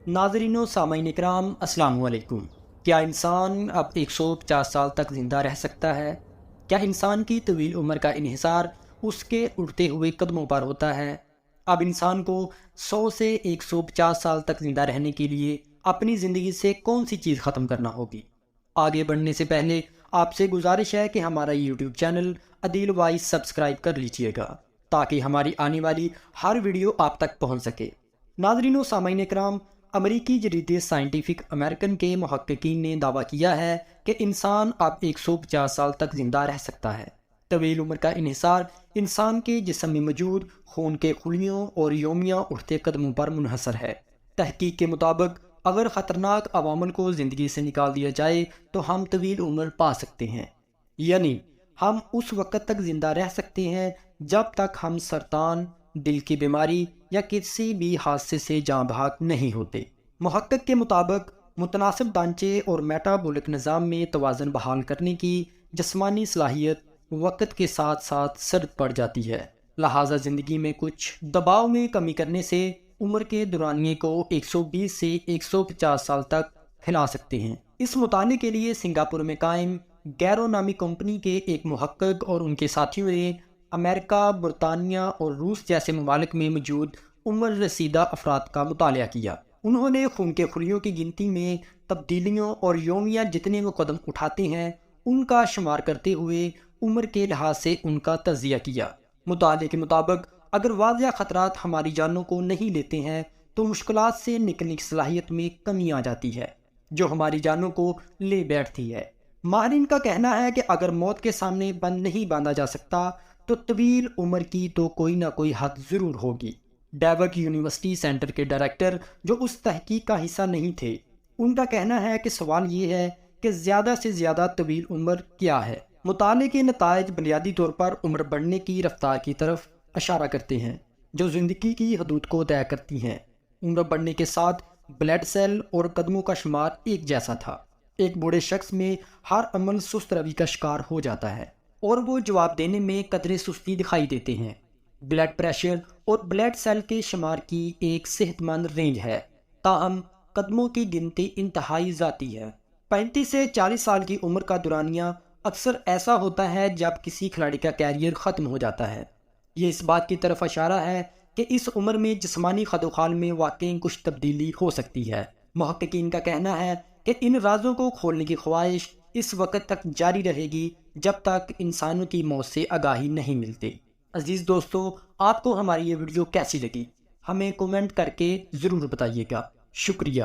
ناظرین و سامعین اکرام، السلام علیکم۔ کیا انسان اب 150 سال تک زندہ رہ سکتا ہے؟ کیا انسان کی طویل عمر کا انحصار اس کے اڑتے ہوئے قدموں پر ہوتا ہے؟ اب انسان کو 100 سے 150 سال تک زندہ رہنے کے لیے اپنی زندگی سے کون سی چیز ختم کرنا ہوگی؟ آگے بڑھنے سے پہلے آپ سے گزارش ہے کہ ہمارا یوٹیوب چینل عدیل وائس سبسکرائب کر لیجئے گا تاکہ ہماری آنے والی ہر ویڈیو آپ تک پہنچ سکے۔ ناظرین و سامعین اکرام، امریکی جریدے سائنٹیفک امریکن کے محققین نے دعویٰ کیا ہے کہ انسان اب 150 سال تک زندہ رہ سکتا ہے۔ طویل عمر کا انحصار انسان کے جسم میں موجود خون کے خلیوں اور یومیہ اٹھتے قدموں پر منحصر ہے۔ تحقیق کے مطابق اگر خطرناک عوامل کو زندگی سے نکال دیا جائے تو ہم طویل عمر پا سکتے ہیں، یعنی ہم اس وقت تک زندہ رہ سکتے ہیں جب تک ہم سرطان، دل کی بیماری یا کسی بھی حادثے سے جاں بحق نہیں ہوتے۔ محقق کے مطابق متناسب ڈھانچے اور میٹابولک نظام میں توازن بحال کرنے کی جسمانی صلاحیت وقت کے ساتھ ساتھ سرد پڑ جاتی ہے، لہٰذا زندگی میں کچھ دباؤ میں کمی کرنے سے عمر کے دورانیے کو 120 سے 150 سال تک پھیلا سکتے ہیں۔ اس مطالعے کے لیے سنگاپور میں قائم گیرو نامی کمپنی کے ایک محقق اور ان کے ساتھیوں نے امریکہ، برطانیہ اور روس جیسے ممالک میں موجود عمر رسیدہ افراد کا مطالعہ کیا۔ انہوں نے خون کے خلیوں کی گنتی میں تبدیلیوں اور یومیہ جتنے وہ قدم اٹھاتے ہیں ان کا شمار کرتے ہوئے عمر کے لحاظ سے ان کا تجزیہ کیا۔ مطالعے کے مطابق اگر واضح خطرات ہماری جانوں کو نہیں لیتے ہیں تو مشکلات سے نکلنے کی صلاحیت میں کمی آ جاتی ہے جو ہماری جانوں کو لے بیٹھتی ہے۔ ماہرین کا کہنا ہے کہ اگر موت کے سامنے بند نہیں باندھا جا سکتا تو طویل عمر کی تو کوئی نہ کوئی حد ضرور ہوگی۔ ڈیوک یونیورسٹی سینٹر کے ڈائریکٹر جو اس تحقیق کا حصہ نہیں تھے، ان کا کہنا ہے کہ سوال یہ ہے کہ زیادہ سے زیادہ طویل عمر کیا ہے۔ مطالعے کے نتائج بنیادی طور پر عمر بڑھنے کی رفتار کی طرف اشارہ کرتے ہیں جو زندگی کی حدود کو طے کرتی ہیں۔ عمر بڑھنے کے ساتھ بلڈ سیل اور قدموں کا شمار ایک جیسا تھا۔ ایک بوڑھے شخص میں ہر عمل سست روی کا شکار ہو جاتا ہے اور وہ جواب دینے میں قدرے سستی دکھائی دیتے ہیں۔ بلڈ پریشر اور بلڈ سیل کے شمار کی ایک صحت مند رینج ہے، تاہم قدموں کی گنتی انتہائی ذاتی ہے۔ 35 سے 40 سال کی عمر کا دورانیہ اکثر ایسا ہوتا ہے جب کسی کھلاڑی کا کیریئر ختم ہو جاتا ہے۔ یہ اس بات کی طرف اشارہ ہے کہ اس عمر میں جسمانی خدوخال میں واقعی کچھ تبدیلی ہو سکتی ہے۔ محققین کا کہنا ہے کہ ان رازوں کو کھولنے کی خواہش اس وقت تک جاری رہے گی جب تک انسانوں کی موت سے آگاہی نہیں ملتی۔ عزیز دوستو، آپ کو ہماری یہ ویڈیو کیسی لگی؟ ہمیں کومنٹ کر کے ضرور بتائیے گا۔ شکریہ۔